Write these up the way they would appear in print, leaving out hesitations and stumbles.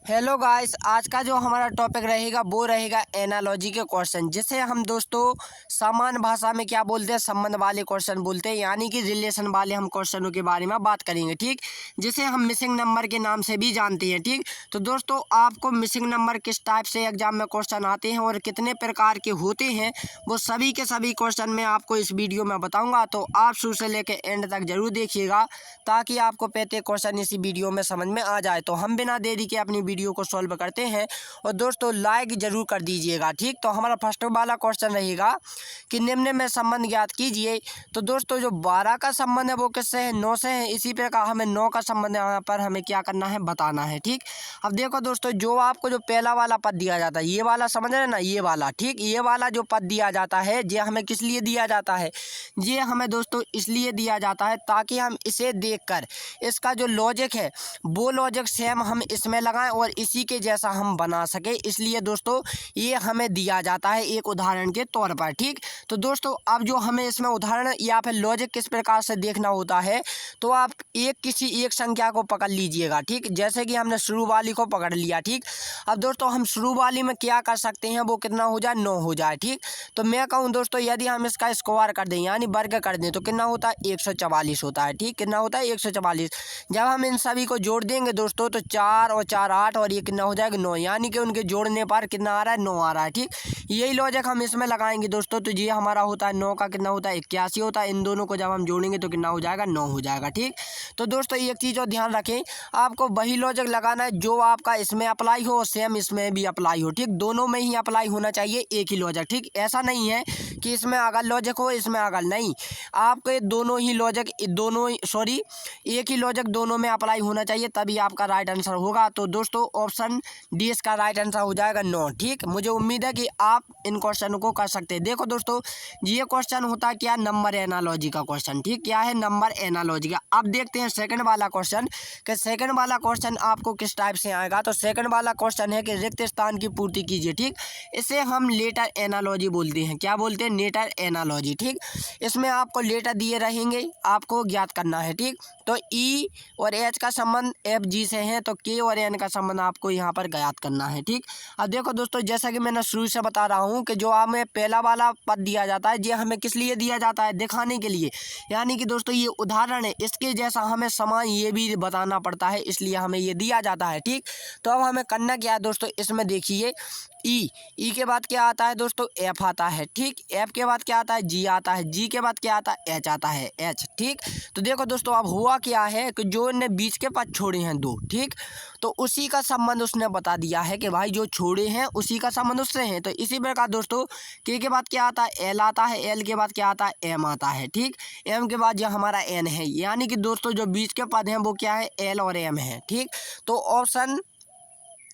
Hello guys, आज का जो हमारा टॉपिक रहेगा वो रहेगा एनालॉजी के क्वेश्चन, जिसे हम दोस्तों सामान्य भाषा में क्या बोलते हैं, संबंध वाले क्वेश्चन बोलते हैं, यानी कि रिलेशन वाले हम क्वेश्चनों के बारे में बात करेंगे। ठीक, जिसे हम मिसिंग नंबर के नाम से भी जानते हैं। ठीक, तो दोस्तों आपको मिसिंग नंबर किस टाइप से एग्जाम में क्वेश्चन आते हैं और कितने प्रकार के होते हैं, वो सभी के सभी क्वेश्चन मैं आपको इस वीडियो में बताऊँगा। तो आप शुरू से लेकर एंड तक जरूर देखिएगा, ताकि आपको प्रत्येक क्वेश्चन इसी वीडियो में समझ में आ जाए। तो हम बिना देरी के अपनी वीडियो को सॉल्व करते हैं, और दोस्तों लाइक जरूर कर दीजिएगा। ठीक, तो हमारा फर्स्ट वाला क्वेश्चन रहेगा कि निम्न में संबंध ज्ञात कीजिए। तो दोस्तों जो 12 का संबंध है वो किससे है, 9 से है। इसी प्रकार हमें 9 का संबंध यहाँ पर हमें क्या करना है, बताना है। ठीक, अब देखो दोस्तों, जो आपको जो पहला वाला पद दिया जाता है, ये वाला समझ रहे हैं ना, ये वाला। ठीक, ये वाला जो पद दिया जाता है, ये हमें किस लिए दिया जाता है, ये हमें दोस्तों इसलिए दिया जाता है ताकि हम इसे देखकर इसका जो लॉजिक है वो लॉजिक सेम हम इसमें लगाएं और इसी के जैसा हम बना सके। इसलिए दोस्तों ये हमें दिया जाता है एक उदाहरण के तौर पर। ठीक, तो दोस्तों अब जो हमें इसमें उदाहरण या फिर लॉजिक किस प्रकार से देखना होता है, तो आप किसी एक संख्या को पकड़ लीजिएगा। ठीक, जैसे कि हमने शुरू वाली को पकड़ लिया। ठीक, अब दोस्तों हम शुरू वाली में क्या कर सकते हैं, वो कितना हो जाए, 9 हो जाए। ठीक, तो मैं कहूँ दोस्तों, यदि हम इसका स्क्वायर कर दें यानी वर्ग कर दें, तो कितना होता है, 144 होता है। ठीक, कितना होता है, 144। जब हम इन सभी को जोड़ देंगे दोस्तों, तो 4 और 4 8 और ये कितना हो जाएगा, 9, यानी कि उनके जोड़ने पर कितना आ रहा है, 9 आ रहा है। ठीक, यही लॉजिक हम इसमें लगाएंगे दोस्तों, तो ये हमारा होता है 9 का कितना होता है, 81 होता है। इन दोनों को जब हम जोड़ेंगे तो कितना हो जाएगा, 9 हो जाएगा। ठीक, तो दोस्तों एक चीज़ और ध्यान रखें, आपको वही लॉजिक लगाना है जो आपका इसमें अप्लाई हो, सेम इसमें भी अप्लाई हो। ठीक, दोनों में ही अप्लाई होना चाहिए एक ही लॉजिक। ठीक, ऐसा नहीं है कि इसमें अगर लॉजिक हो इसमें अगर नहीं, आपके दोनों ही लॉजिक एक ही लॉजिक दोनों में अप्लाई होना चाहिए, तभी आपका राइट आंसर होगा। तो दोस्तों ऑप्शन डी इसका राइट आंसर हो जाएगा, 9। ठीक, मुझे उम्मीद है कि आप इन क्वेश्चन को कर सकते हैं। देखो दोस्तों, ये क्वेश्चन होता है क्या, नंबर एनालॉजी का क्वेश्चन। ठीक, क्या है, नंबर एनालॉजी का। अब देखते हैं सेकंड वाला क्वेश्चन, कि सेकंड वाला क्वेश्चन आपको किस टाइप से आएगा। तो सेकंड वाला क्वेश्चन है कि रिक्त स्थान की पूर्ति कीजिए। ठीक, इसे हम लेटर एनालॉजी बोलते हैं। क्या बोलते हैं, लेटर एनालॉजी। ठीक, इसमें आपको लेटर दिए रहेंगे, आपको ज्ञात करना है। ठीक, तो ई और एच का संबंध एफ जी से है, तो के और एन का संबंध आपको यहाँ पर ज्ञात करना है। ठीक, अब देखो दोस्तों, जैसा कि मैंने शुरू से बता रहा हूँ कि जो हमें पहला वाला पद दिया जाता है, ये हमें किस लिए दिया जाता है, दिखाने के लिए। यानी कि दोस्तों ये उदाहरण है, इसके जैसा हमें समान ये भी बताना पड़ता है, इसलिए हमें ये दिया जाता है। ठीक, तो अब हमें करना क्या है दोस्तों, इसमें देखिए ई के बाद क्या आता है दोस्तों, एफ आता है। ठीक, एफ के बाद क्या आता है, जी आता है। जी के बाद क्या आता है, एच आता है, एच। ठीक, तो देखो दोस्तों अब हुआ क्या है कि जो ने बीच के पद छोड़े हैं 2, ठीक, तो उसी का संबंध उसने बता दिया है कि भाई जो छोड़े हैं उसी का संबंध उससे है। तो इसी प्रकार दोस्तों के बाद क्या आता है, एल आता है। एल के बाद क्या आता है, एम आता है। ठीक, एम के बाद जो हमारा एन है, यानी कि दोस्तों जो बीच के पद हैं वो क्या है, एल और एम है। ठीक, तो ऑप्शन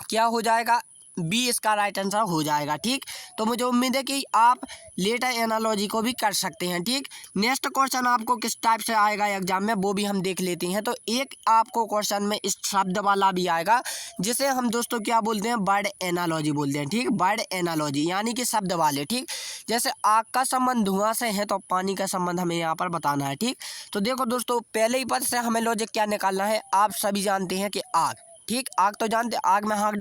क्या हो जाएगा, बी इसका राइट आंसर हो जाएगा। ठीक, तो मुझे उम्मीद है कि आप लेटर एनालॉजी को भी कर सकते हैं। ठीक, नेक्स्ट क्वेश्चन आपको किस टाइप से आएगा एग्जाम में, वो भी हम देख लेते हैं। तो एक आपको क्वेश्चन में इस शब्द वाला भी आएगा, जिसे हम दोस्तों क्या बोलते हैं, वर्ड एनालॉजी बोलते हैं। ठीक, वर्ड एनालॉजी यानी कि शब्द वाले। ठीक, जैसे आग का संबंध धुआं से है, तो पानी का संबंध हमें यहाँ पर बताना है। ठीक, तो देखो दोस्तों पहले ही पद से हमें लॉजिक क्या निकालना है, आप सभी जानते हैं कि आग। ठीक, आग तो जानते, आग में हाथ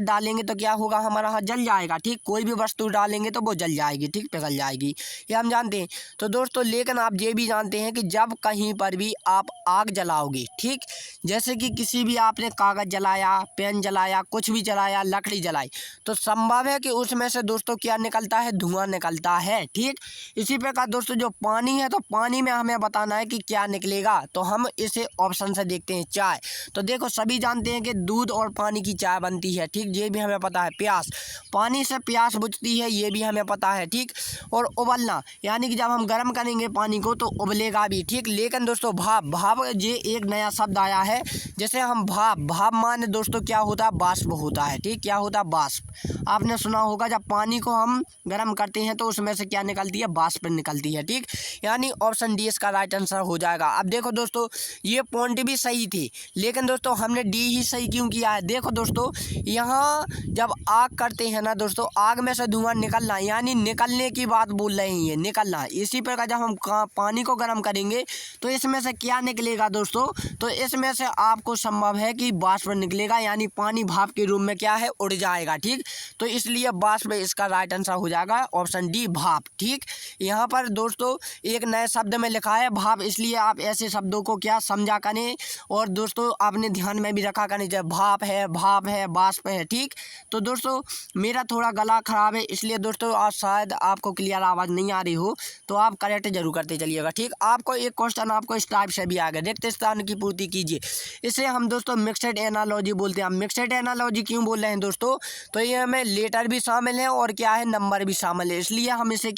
डालेंगे तो क्या होगा, हमारा हाथ जल जाएगा। ठीक, कोई भी वस्तु डालेंगे तो वो जल जाएगी। ठीक, पिघल जाएगी, ये हम जानते हैं। तो दोस्तों लेकिन आप ये भी जानते हैं कि जब कहीं पर भी आप आग जलाओगे, ठीक, जैसे कि किसी भी आपने कागज़ जलाया, पेन जलाया, कुछ भी जलाया, लकड़ी जलाई, तो संभव है कि उसमें से दोस्तों क्या निकलता है, धुआं निकलता है। ठीक, इसी प्रकार दोस्तों जो पानी है, तो पानी में हमें बताना है कि क्या निकलेगा, तो हम इसे ऑप्शन से देखते हैं, चाय। तो देखो सभी जानते हैं कि दूध और पानी की चाय बनती है। ठीक, ये भी हमें पता है। प्यास, पानी से प्यास बुझती है, ये भी हमें पता है। ठीक, और उबलना यानी कि जब हम गर्म करेंगे पानी को तो उबलेगा भी। ठीक, लेकिन दोस्तों भाप ये एक नया शब्द आया है, जैसे हम भाप माने दोस्तों क्या होता है, बाष्प होता है। ठीक, क्या होता है, बाष्प। आपने सुना होगा जब पानी को हम गर्म करते हैं तो उसमें से क्या निकलती है, बाष्प निकलती है। ठीक, यानी ऑप्शन डी इसका राइट आंसर हो जाएगा। अब देखो दोस्तों ये पॉइंट भी सही थी, लेकिन दोस्तों हम आपने डी ही सही क्यों किया है? देखो दोस्तों, यहाँ जब आग करते हैं ना दोस्तों, आग में से धुआं निकलना, यानी निकलने की बात बोल रहे हैं, ये निकलना। इसी प्रकार जब हम पानी को गर्म करेंगे तो इसमें से क्या निकलेगा दोस्तों? तो इसमें से आपको संभव है कि वाष्प निकलेगा, यानी पानी भाप के रूप में क्या है, उड़ जाएगा। ठीक, तो इसलिए वाष्प इसका राइट आंसर हो जाएगा ऑप्शन डी, भाप। ठीक, यहाँ पर दोस्तों एक नए शब्द में लिखा है भाप, इसलिए आप ऐसे शब्दों को क्या समझा करें, और दोस्तों आपने ध्यान में भी रखा करें, जब भाप है, वाष्प है। ठीक, तो दोस्तों मेरा थोड़ा गला खराब है, इसलिए दोस्तों आज शायद आपको क्लियर आवाज़ नहीं आ रही हो, तो आप करेक्ट जरूर करते चलिएगा। ठीक, आपको एक क्वेश्चन आपको इस टाइप से भी आ गया, रिक्त स्थान की पूर्ति कीजिए। इसे हम दोस्तों मिक्सड एनालॉजी बोलते हैं। हम मिक्सड एनालॉजी क्यों बोल रहे हैं दोस्तों? तो ये में लेटर भी शामिल है और क्या है, नंबर भी शामिल है, इसलिए हम इसे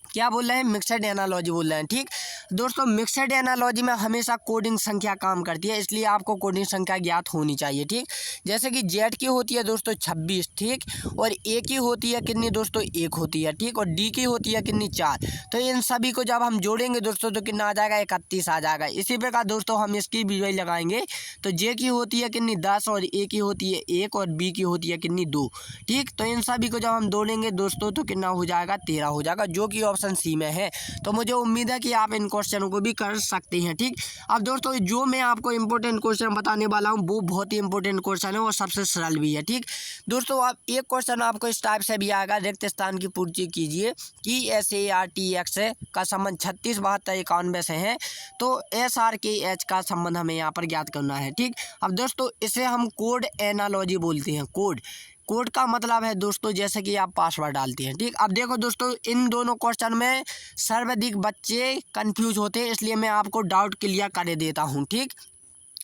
क्या बोल रहे हैं, मिक्सड एनालॉजी बोल रहे हैं। ठीक दोस्तों, मिक्सड एनालॉजी में हमेशा कोडिंग संख्या काम करती है, इसलिए आपको कोडिंग संख्या ज्ञात होनी चाहिए। ठीक, जैसे कि जेड की होती है दोस्तों 26, ठीक, और ए की होती है कितनी दोस्तों, 1 होती है। ठीक, और डी की होती है कितनी, 4। तो इन सभी को जब हम जोड़ेंगे दोस्तों तो कितना आ जाएगा, 31 आ जाएगा। इसी प्रकार दोस्तों हम इसकी भी वही लगाएंगे, तो जे की होती है कितनी, 10, और ए की होती है 1, और बी की होती है कितनी, 2। ठीक, तो इन सभी को जब हम जोड़ेंगे दोस्तों तो कितना हो जाएगा, 13 हो जाएगा, जो कि ऑप्शन सी में है। तो मुझे उम्मीद है कि आप इन क्वेश्चनों को भी कर सकते हैं। ठीक, अब दोस्तों जो मैं आपको इंपॉर्टेंट क्वेश्चन बताने वाला हूँ वो बहुत ही इंपॉर्टेंट क्वेश्चन है और सबसे सरल भी है। ठीक दोस्तों, अब एक क्वेश्चन आपको इस टाइप से भी आएगा, रिक्त स्थान की पूर्ति कीजिए कि SARTX का संबंध 36, 72, 91 से है, तो SRKH का संबंध हमें यहाँ पर ज्ञात करना है। ठीक, अब दोस्तों इसे हम कोड एनालॉजी बोलते हैं। कोड का मतलब है दोस्तों जैसे कि आप पासवर्ड डालते हैं। ठीक, अब देखो दोस्तों इन दोनों क्वेश्चन में सर्वाधिक बच्चे कंफ्यूज होते हैं, इसलिए मैं आपको डाउट क्लियर कर देता हूं। ठीक,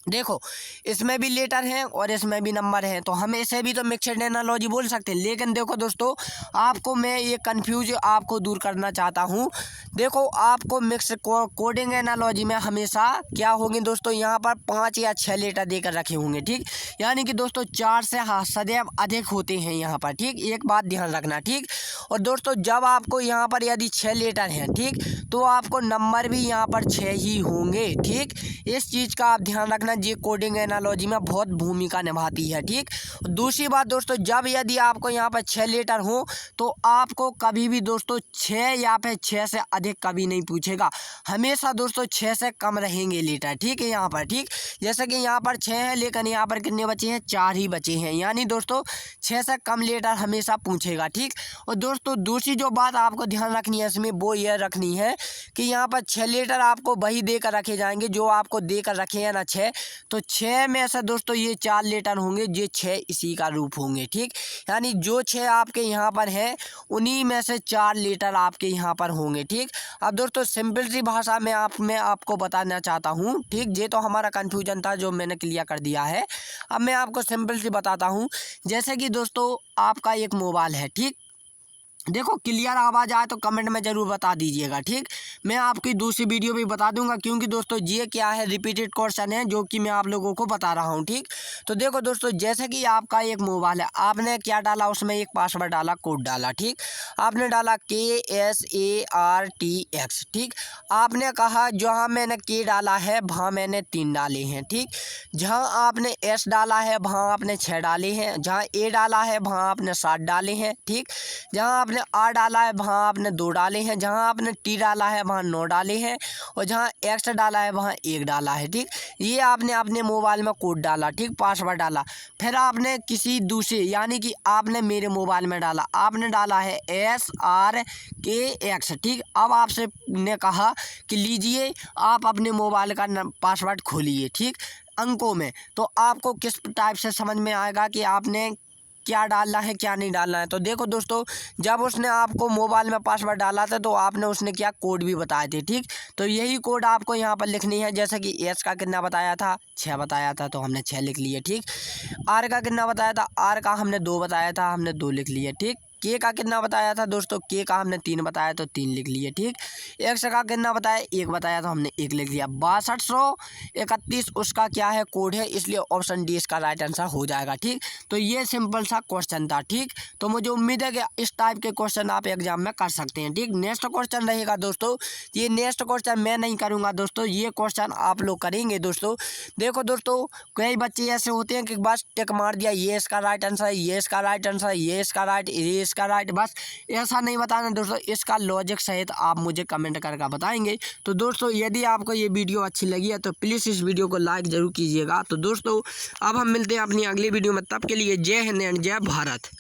देखो इसमें भी लेटर है और इसमें भी नंबर है, तो हम इसे भी तो मिक्सड एनालॉजी बोल सकते हैं। लेकिन देखो दोस्तों, आपको मैं ये कंफ्यूज आपको दूर करना चाहता हूँ। देखो आपको मिक्स कोडिंग एनालॉजी में हमेशा क्या होंगे दोस्तों, यहाँ पर 5 या 6 लेटर देकर रखे होंगे। ठीक, यानी कि दोस्तों 4 से सदैव अधिक होते हैं यहाँ पर। ठीक, एक बात ध्यान रखना। ठीक, और दोस्तों जब आपको यहाँ पर यदि 6 लेटर हैं, ठीक, तो आपको नंबर भी यहाँ पर 6 ही होंगे। ठीक, इस चीज़ का आप ध्यान रखना, ये कोडिंग एनालॉजी में बहुत भूमिका निभाती है। ठीक, दूसरी बात दोस्तों, जब यदि आपको यहाँ पर 6 लेटर हो तो आपको कभी भी दोस्तों 6 या फिर 6 से अधिक कभी नहीं पूछेगा, हमेशा दोस्तों 6 से कम रहेंगे लेटर। ठीक है, यहाँ पर ठीक, जैसे कि यहाँ पर 6 है, लेकिन यहाँ पर कितने बचे हैं, 4 ही बचे हैं, यानी दोस्तों 6 से कम लेटर हमेशा पूछेगा। ठीक, और दोस्तों दूसरी जो बात आपको ध्यान रखनी है इसमें, वो यह रखनी है कि यहाँ पर 6 लेटर आपको वही देकर रखे जाएंगे जो आपको देकर रखे हैं ना 6, तो 6 में से दोस्तों ये 4 लेटर होंगे, ये 6 इसी का रूप होंगे। ठीक, यानी जो 6 आपके यहाँ पर हैं उन्हीं में से 4 लेटर आपके यहाँ पर होंगे। ठीक, अब दोस्तों सिंपल सी भाषा में मैं आपको बताना चाहता हूँ। ठीक, ये तो हमारा कन्फ्यूजन था जो मैंने क्लियर कर दिया है। अब मैं आपको सिंपल सी बताता हूँ, जैसे कि दोस्तों आपका एक मोबाइल है। ठीक, देखो क्लियर आवाज़ आए तो कमेंट में ज़रूर बता दीजिएगा। ठीक, मैं आपकी दूसरी वीडियो भी बता दूंगा, क्योंकि दोस्तों ये क्या है, रिपीटेड क्वेश्चन है जो कि मैं आप लोगों को बता रहा हूँ। ठीक, तो देखो दोस्तों जैसे कि आपका एक मोबाइल है, आपने क्या डाला, उसमें एक पासवर्ड डाला, कोड डाला। ठीक, आपने डाला KSARTX। ठीक, आपने कहा जहाँ मैंने के डाला है वहाँ मैंने 3 डाले हैं। ठीक, जहाँ आपने S डाला है वहाँ आपने 6 डाले हैं, जहाँ A डाला है वहाँ आपने 7 डाले हैं। ठीक, जहाँ आपने R डाला है वहाँ आपने 2 डाले हैं, जहाँ आपने T डाला है वहाँ 9 डाले हैं, और जहाँ X डाला है वहाँ 1 डाला है। ठीक, ये आपने अपने मोबाइल में कोड डाला। ठीक, पासवर्ड डाला, फिर आपने किसी दूसरे यानी कि आपने मेरे मोबाइल में डाला, आपने डाला है SRKX। ठीक, अब आपसे ने कहा कि लीजिए आप अपने मोबाइल का पासवर्ड खोलिए। ठीक, अंकों में, तो आपको किस टाइप से समझ में आएगा कि आपने क्या डालना है क्या नहीं डालना है। तो देखो दोस्तों, जब उसने आपको मोबाइल में पासवर्ड डाला था तो आपने उसने क्या कोड भी बताए थे। ठीक, तो यही कोड आपको यहाँ पर लिखनी है, जैसे कि एस का कितना बताया था, 6 बताया था, तो हमने 6 लिख लिए। ठीक, आर का कितना बताया था, आर का हमने 2 बताया था, हमने 2 लिख लिए। ठीक, के का कितना बताया था दोस्तों, के का हमने 3 बताया तो 3 लिख लिए। ठीक, एक्स का कितना बताया, 1 बताया तो हमने 1 लिख दिया। 6231 उसका क्या है, कोड है, इसलिए ऑप्शन डी इसका राइट आंसर हो जाएगा। ठीक, तो ये सिंपल सा क्वेश्चन था। ठीक, तो मुझे उम्मीद है कि इस टाइप के क्वेश्चन आप एग्जाम में कर सकते हैं। ठीक, नेक्स्ट क्वेश्चन रहेगा दोस्तों, ये नेक्स्ट क्वेश्चन मैं नहीं करूंगा दोस्तों, ये क्वेश्चन आप लोग करेंगे दोस्तों। देखो दोस्तों, कई बच्चे ऐसे होते हैं कि बस टिक मार दिया, ये इसका राइट आंसर है, ये इसका राइट आंसर है, ये इसका राइट, ये इसका राइट, बस ऐसा नहीं बताना दोस्तों, इसका लॉजिक सहित आप मुझे कमेंट करके बताएंगे। तो दोस्तों यदि आपको ये वीडियो अच्छी लगी है तो प्लीज़ इस वीडियो को लाइक जरूर कीजिएगा। तो दोस्तों अब हम मिलते हैं अपनी अगली वीडियो में, तब के लिए जय हिंद एंड जय भारत।